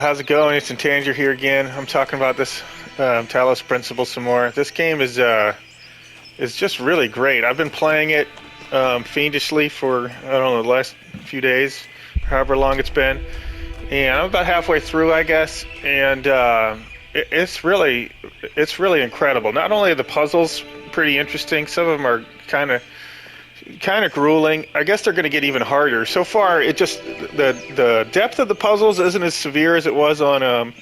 How's it going? It's Intanger here again. I'm talking about this Talos Principle some more. This game is just really great. I've been playing it fiendishly for I don't know the last few days, however long it's been, and I'm about halfway through, I guess. And it's really incredible. Not only are the puzzles pretty interesting, some of them are kind of grueling. I guess they're going to get even harder. So far, the depth of the puzzles isn't as severe as it was on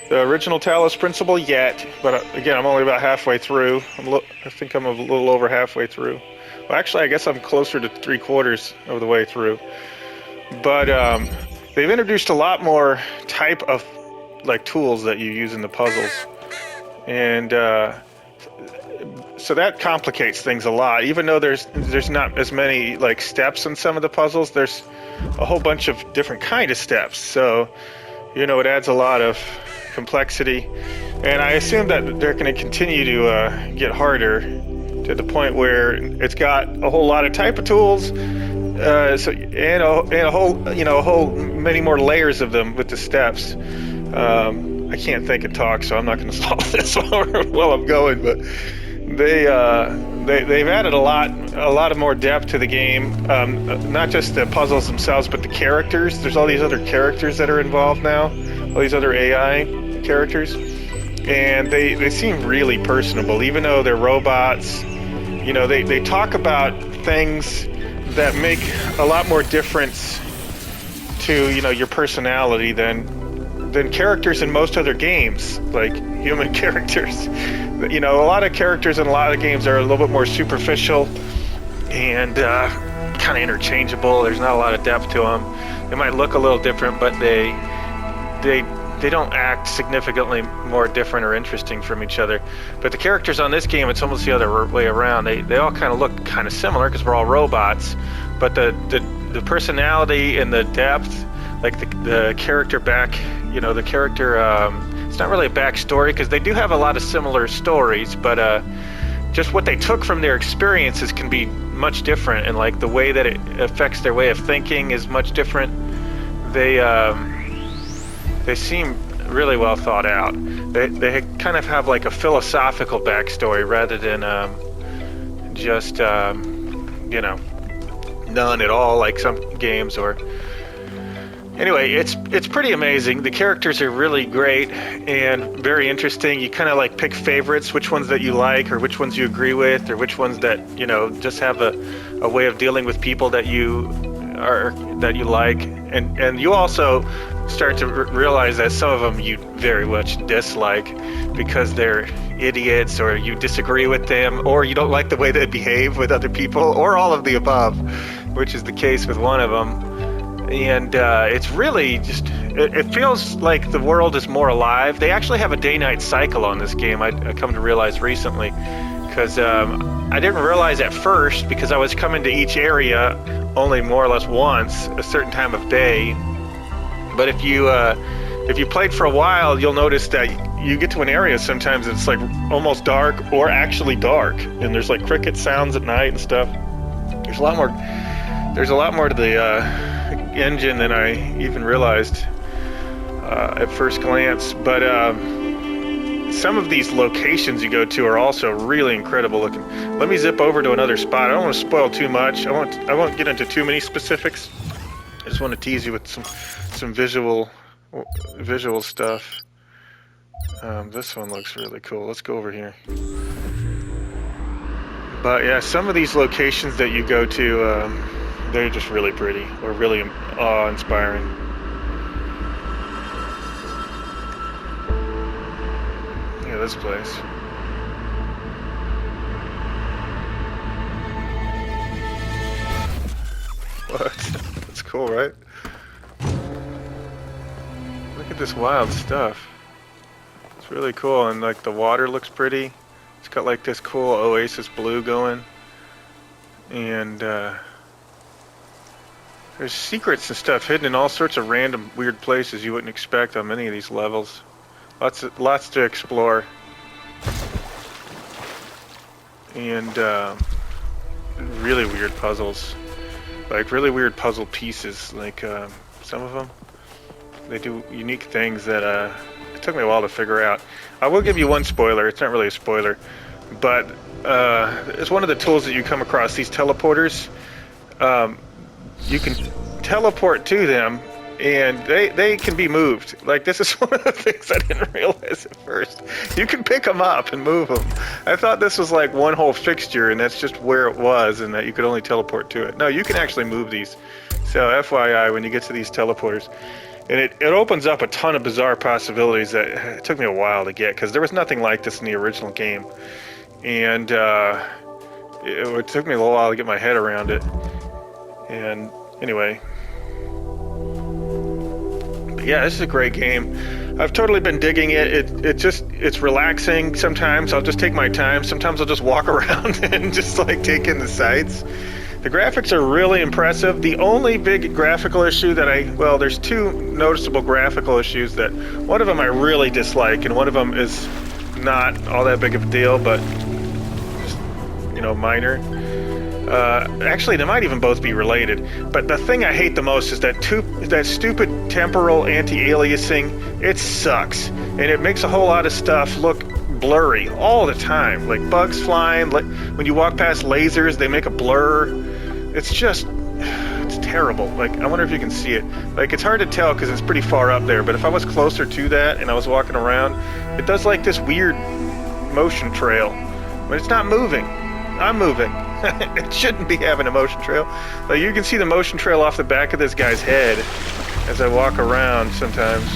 the original Talos Principle yet. But again, I'm only about halfway through. I think I'm a little over halfway through. Well, actually, I guess I'm closer to three-quarters of the way through. But they've introduced a lot more type of like tools that you use in the puzzles, and so that complicates things a lot. Even though there's not as many like steps in some of the puzzles, there's a whole bunch of different kind of steps. So, it adds a lot of complexity. And I assume that they're going to continue to get harder to the point where it's got a whole lot of type of tools. And a whole many more layers of them with the steps. I can't think and talk, so I'm not going to solve this while I'm going, but they've added a lot of more depth to the game. Not just the puzzles themselves, but the characters. There's all these other characters that are involved now, all these other AI characters, and they seem really personable, even though they're robots. They talk about things that make a lot more difference to your personality than characters in most other games, like human characters. A lot of characters in a lot of games are a little bit more superficial and kind of interchangeable. There's not a lot of depth to them. They might look a little different, but they don't act significantly more different or interesting from each other. But the characters on this game, it's almost the other way around. They all kind of look kind of similar because we're all robots, but the personality and the depth, like the character the character, it's not really a backstory because they do have a lot of similar stories, but just what they took from their experiences can be much different, and like the way that it affects their way of thinking is much different. They seem really well thought out. They kind of have like a philosophical backstory rather than just none at all like some games. Or anyway, it's pretty amazing. The characters are really great and very interesting. You kind of like pick favorites, which ones that you like, or which ones you agree with, or which ones that just have a way of dealing with people that you like, and you also start to realize that some of them you very much dislike because they're idiots, or you disagree with them, or you don't like the way they behave with other people, or all of the above, which is the case with one of them. And it's really just, it feels like the world is more alive. They actually have a day-night cycle on this game, I come to realize recently, because I didn't realize at first, because I was coming to each area only more or less once, a certain time of day. But if you played for a while, you'll notice that you get to an area sometimes it's like almost dark or actually dark, and there's like cricket sounds at night and stuff. There's a lot more to the engine than I even realized at first glance. But some of these locations you go to are also really incredible looking. Let me zip over to another spot. I don't want to spoil too much. I won't get into too many specifics. I just want to tease you with some visual stuff. This one looks really cool. Let's go over here. But yeah, some of these locations that you go to, they're just really pretty or really awe-inspiring. Yeah, this place. What? That's cool, right? Look at this wild stuff. It's really cool, and like the water looks pretty. It's got like this cool oasis blue going, and there's secrets and stuff hidden in all sorts of random weird places you wouldn't expect on many of these levels. Lots to explore, and really weird puzzles, like really weird puzzle pieces, like some of them. They do unique things that it took me a while to figure out. I will give you one spoiler. It's not really a spoiler, but it's one of the tools that you come across. These teleporters, you can teleport to them, and they can be moved. Like, this is one of the things I didn't realize at first. You can pick them up and move them. I thought this was like one whole fixture, and that's just where it was, and that you could only teleport to it. No, you can actually move these. So FYI, when you get to these teleporters, and it opens up a ton of bizarre possibilities that it took me a while to get, because there was nothing like this in the original game. And it took me a little while to get my head around it. And anyway. But yeah, this is a great game. I've totally been digging it. It's relaxing sometimes. I'll just take my time. Sometimes I'll just walk around and just like take in the sights. The graphics are really impressive. The only big graphical issue that well, there's two noticeable graphical issues that one of them I really dislike, and one of them is not all that big of a deal, but just, minor. Actually, they might even both be related. But the thing I hate the most is that stupid temporal anti-aliasing. It sucks, and it makes a whole lot of stuff look blurry all the time. Like bugs flying, like when you walk past lasers, they make a blur. It's terrible. Like, I wonder if you can see it. Like, it's hard to tell because it's pretty far up there, but if I was closer to that and I was walking around, it does like this weird motion trail, but it's not moving. I'm moving. It shouldn't be having a motion trail. Like, you can see the motion trail off the back of this guy's head as I walk around sometimes.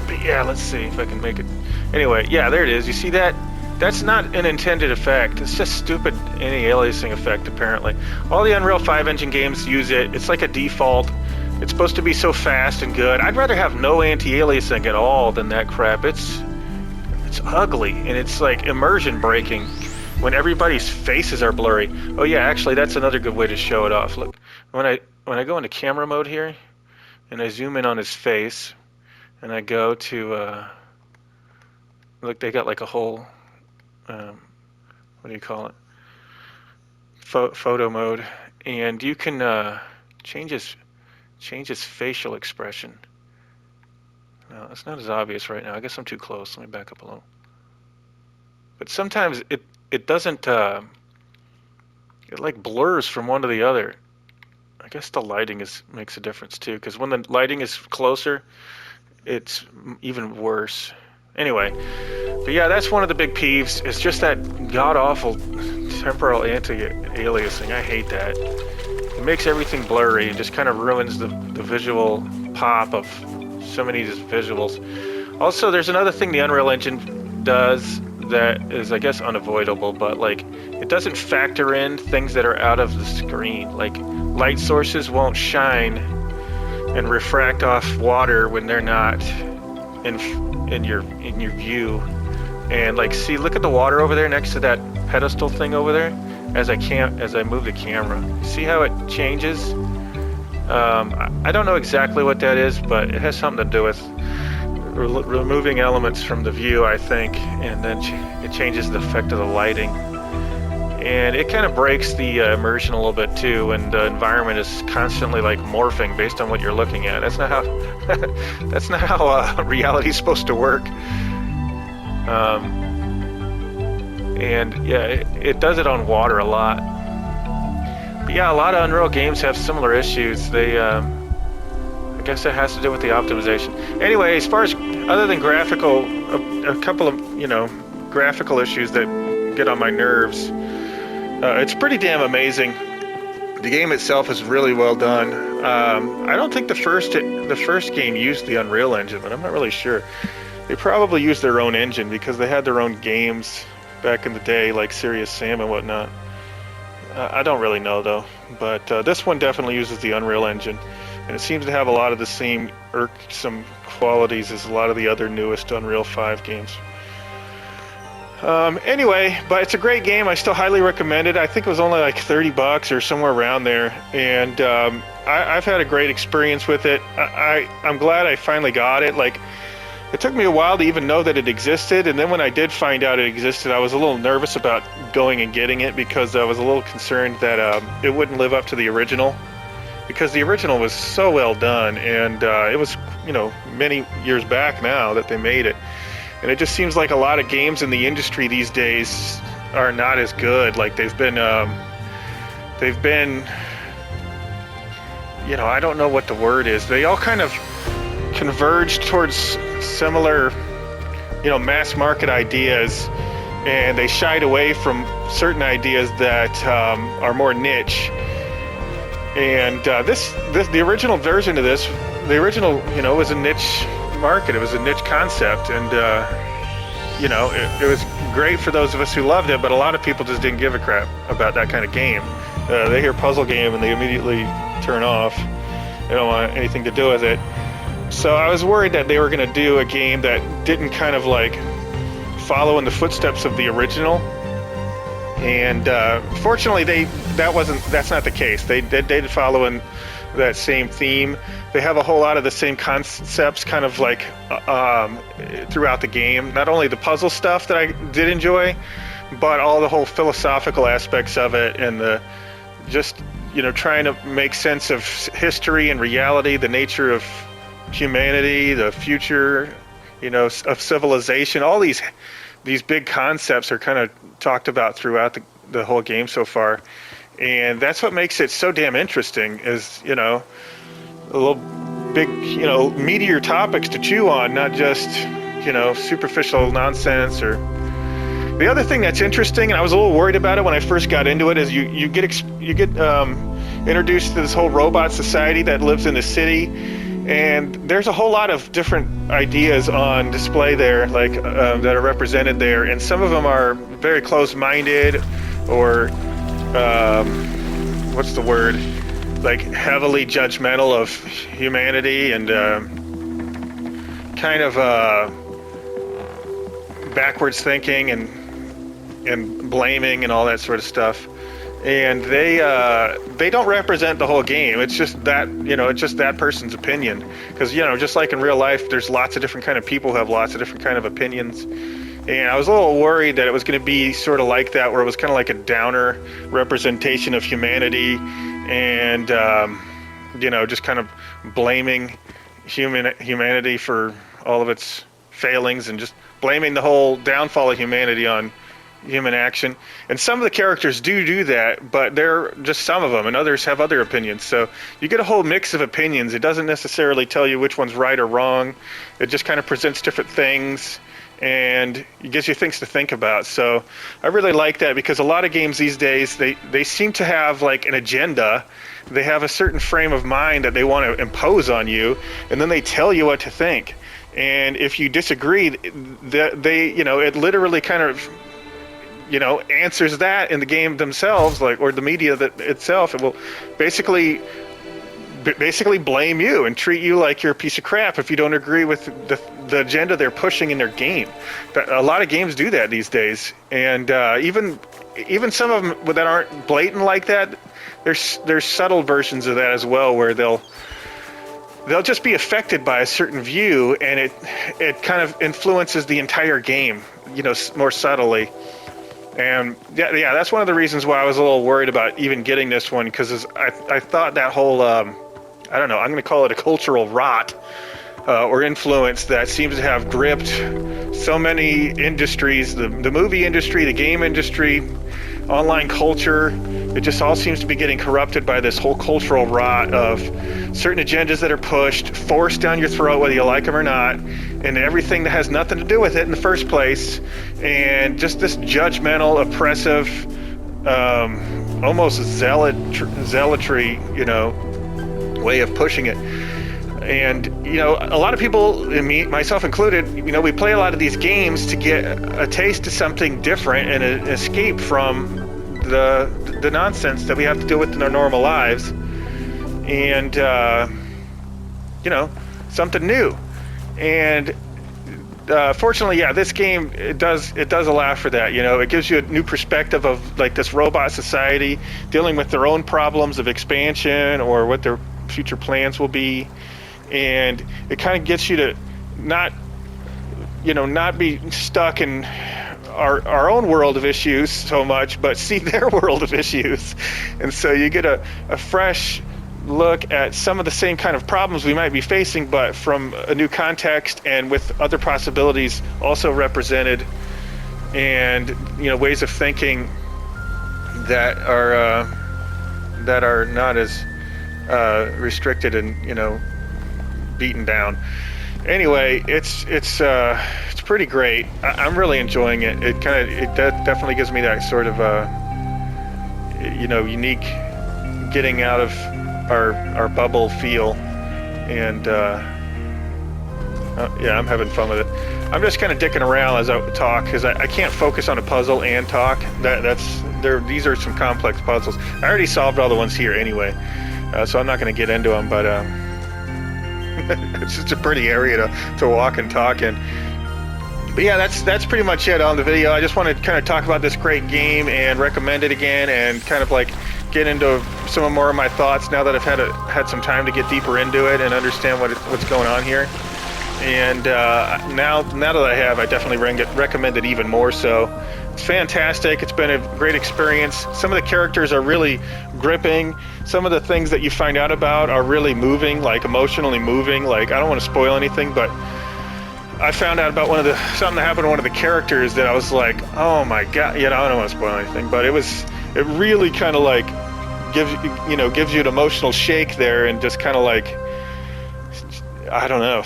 But yeah, let's see if I can make it. Anyway, yeah, there it is. You see that? That's not an intended effect. It's just stupid anti-aliasing effect, apparently. All the Unreal 5 engine games use it. It's like a default. It's supposed to be so fast and good. I'd rather have no anti-aliasing at all than that crap. It's ugly, and it's like immersion breaking when everybody's faces are blurry. Oh yeah, actually that's another good way to show it off. Look, when I go into camera mode here, and I zoom in on his face, and I go to look, they got like a whole what do you call it? Photo mode, and you can change his facial expression. No, it's not as obvious right now. I guess I'm too close. Let me back up a little. But sometimes it doesn't, it like blurs from one to the other. I guess the lighting makes a difference too, because when the lighting is closer, it's even worse. Anyway, but yeah, that's one of the big peeves. It's just that god-awful temporal anti-aliasing. I hate that. It makes everything blurry and just kind of ruins the visual pop of so many of these visuals. Also, there's another thing the Unreal Engine does that is, I guess, unavoidable, but like, it doesn't factor in things that are out of the screen. Like, light sources won't shine and refract off water when they're not in your view. And like, see, look at the water over there next to that pedestal thing over there. As I move the camera, see how it changes? I don't know exactly what that is, but it has something to do with removing elements from the view, I think, and then it changes the effect of the lighting. And it kind of breaks the immersion a little bit too, when the environment is constantly like morphing based on what you're looking at. That's not how reality is supposed to work. And yeah, it does it on water a lot. But yeah, a lot of Unreal games have similar issues. I guess it has to do with the optimization. Anyway, as far as other than graphical, a couple of graphical issues that get on my nerves. It's pretty damn amazing. The game itself is really well done. I don't think the first game used the Unreal Engine, but I'm not really sure. They probably used their own engine because they had their own games back in the day, like Serious Sam and whatnot. I don't really know though, but this one definitely uses the Unreal Engine, and it seems to have a lot of the same irksome qualities as a lot of the other newest Unreal 5 games. Anyway, but it's a great game. I still highly recommend it. I think it was only like $30 or somewhere around there, and I've had a great experience with it. I'm glad I finally got it. Like, it took me a while to even know that it existed, and then when I did find out it existed, I was a little nervous about going and getting it because I was a little concerned that it wouldn't live up to the original. because the original was so well done, and it was, many years back now that they made it. And it just seems like a lot of games in the industry these days are not as good. Like they've been, I don't know what the word is. They all kind of converged towards similar, mass market ideas, and they shied away from certain ideas that are more niche. And the original version of this, the original, was a niche market. It was a niche concept, and it was great for those of us who loved it. But a lot of people just didn't give a crap about that kind of game. They hear puzzle game and they immediately turn off. They don't want anything to do with it. So I was worried that they were going to do a game that didn't kind of like follow in the footsteps of the original. And fortunately, that's not the case. They did follow in that same theme. They have a whole lot of the same concepts kind of like throughout the game. Not only the puzzle stuff that I did enjoy, but all the whole philosophical aspects of it, and the just trying to make sense of history and reality, the nature of humanity, the future, of civilization. All these big concepts are kind of talked about throughout the whole game so far, and that's what makes it so damn interesting. Is a little big meatier topics to chew on, not just superficial nonsense. Or the other thing that's interesting, and I was a little worried about it when I first got into it, is you get introduced to this whole robot society that lives in the city, and there's a whole lot of different ideas on display there, like that are represented there, and some of them are very close-minded, or what's the word? Like heavily judgmental of humanity, and kind of backwards thinking and blaming and all that sort of stuff. And they don't represent the whole game. It's just that it's just that person's opinion. Because just like in real life, there's lots of different kind of people who have lots of different kind of opinions. And I was a little worried that it was going to be sort of like that, where it was kind of like a downer representation of humanity, and just kind of blaming humanity for all of its failings, and just blaming the whole downfall of humanity on human action. And some of the characters do that, but they're just some of them, and others have other opinions. So you get a whole mix of opinions. It doesn't necessarily tell you which one's right or wrong. It just kind of presents different things, and it gives you things to think about. So I really like that, because a lot of games these days, they seem to have like an agenda. They have a certain frame of mind that they want to impose on you, and then they tell you what to think. And if you disagree, it literally kind of answers that in the game themselves, or the media itself. It will basically blame you and treat you like you're a piece of crap if you don't agree with the agenda they're pushing in their game. A lot of games do that these days, and even some of them that aren't blatant like that, there's subtle versions of that as well, where they'll just be affected by a certain view, and it kind of influences the entire game, more subtly. And yeah, that's one of the reasons why I was a little worried about even getting this one, because I thought that whole, I don't know, I'm going to call it a cultural rot or influence that seems to have gripped so many industries, the movie industry, the game industry, online culture. It just all seems to be getting corrupted by this whole cultural rot of certain agendas that are pushed, forced down your throat, whether you like them or not, and everything that has nothing to do with it in the first place, and just this judgmental, oppressive, almost zealotry, way of pushing it. And, a lot of people, me, myself included, we play a lot of these games to get a taste of something different and an escape from the nonsense that we have to deal with in our normal lives. And, something new. And fortunately, this game, it does allow for that. It gives you a new perspective of like this robot society dealing with their own problems of expansion, or what their future plans will be. And it kind of gets you to not be stuck in our own world of issues so much, but see their world of issues. And so you get a fresh look at some of the same kind of problems we might be facing, but from a new context and with other possibilities also represented, and ways of thinking that are not as restricted and beaten down. Anyway, it's pretty great. I'm really enjoying it. It definitely gives me that sort of unique getting out of our bubble feel, and yeah, I'm having fun with it. I'm just kind of dicking around as I talk because I can't focus on a puzzle and talk. These are some complex puzzles. I already solved all the ones here anyway, so I'm not going to get into them, but it's just a pretty area to walk and talk in. But yeah, that's pretty much it on the video. I just want to kind of talk about this great game and recommend it again, and kind of like get into some more of my thoughts now that I've had some time to get deeper into it and understand what's going on here. And now that I have, I definitely recommend it even more so. It's fantastic. It's been a great experience. Some of the characters are really gripping. Some of the things that you find out about are really moving, like emotionally moving. Like, I don't want to spoil anything, but I found out about something that happened to one of the characters that I was like, oh my god, I don't want to spoil anything, but it really kind of like gives you an emotional shake there, and just kind of like, I don't know,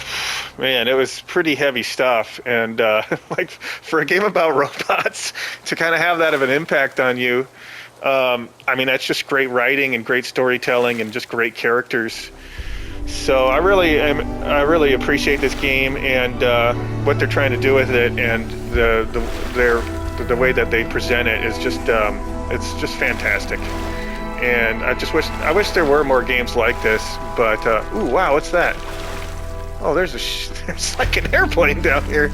man, it was pretty heavy stuff. And like, for a game about robots to kind of have that of an impact on you, I mean, that's just great writing and great storytelling and just great characters. So I really appreciate this game and what they're trying to do with it, and the way that they present it is just it's just fantastic. And I wish there were more games like this. But ooh, wow, what's that? Oh, there's like an airplane down here.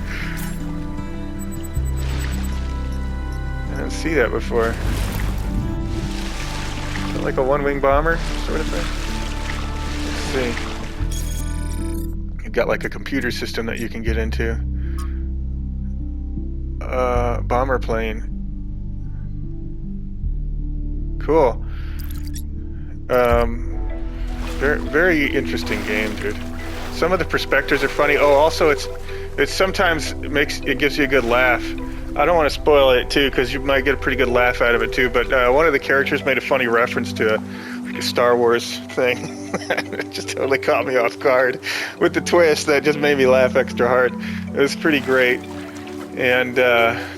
I didn't see that before. Is that like a one-wing bomber sort of thing? See, you've got like a computer system that you can get into. Bomber plane. Cool. Very, very interesting game, dude. Some of the perspectives are funny. Oh, also it sometimes gives you a good laugh. I don't want to spoil it too, because you might get a pretty good laugh out of it too. But one of the characters made a funny reference to a Star Wars thing. It just totally caught me off guard with the twist that just made me laugh extra hard. It was pretty great. And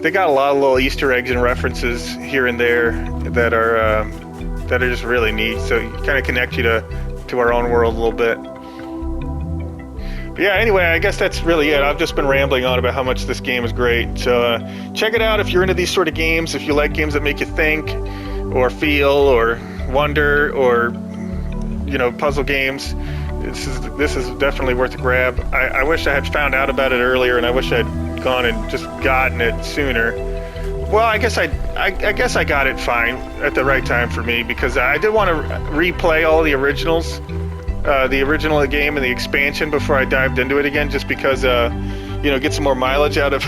they got a lot of little Easter eggs and references here and there that are just really neat. So you kind of connect you to our own world a little bit. But yeah, anyway, I guess that's really it. I've just been rambling on about how much this game is great. So check it out if you're into these sort of games, if you like games that make you think or feel or wonder, or puzzle games. This is definitely worth a grab. I wish I had found out about it earlier, and I wish I'd gone and just gotten it sooner. Well, I guess I got it fine at the right time for me, because I did want to replay all the originals, the original game and the expansion before I dived into it again, just because get some more mileage out of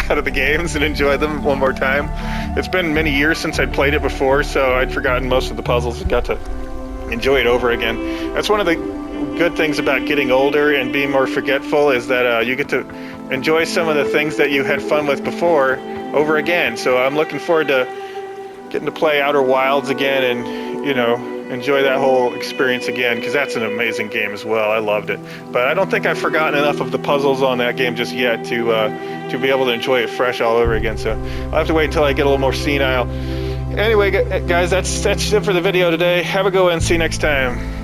out of the games and enjoy them one more time. It's been many years since I'd played it before, so I'd forgotten most of the puzzles and got to enjoy it over again. That's one of the good things about getting older and being more forgetful, is that you get to enjoy some of the things that you had fun with before over again. So I'm looking forward to getting to play Outer Wilds again and enjoy that whole experience again, because that's an amazing game as well. I loved it, but I don't think I've forgotten enough of the puzzles on that game just yet to be able to enjoy it fresh all over again. So I'll have to wait until I get a little more senile. Anyway, guys, that's it for the video today. Have a good one. See you next time.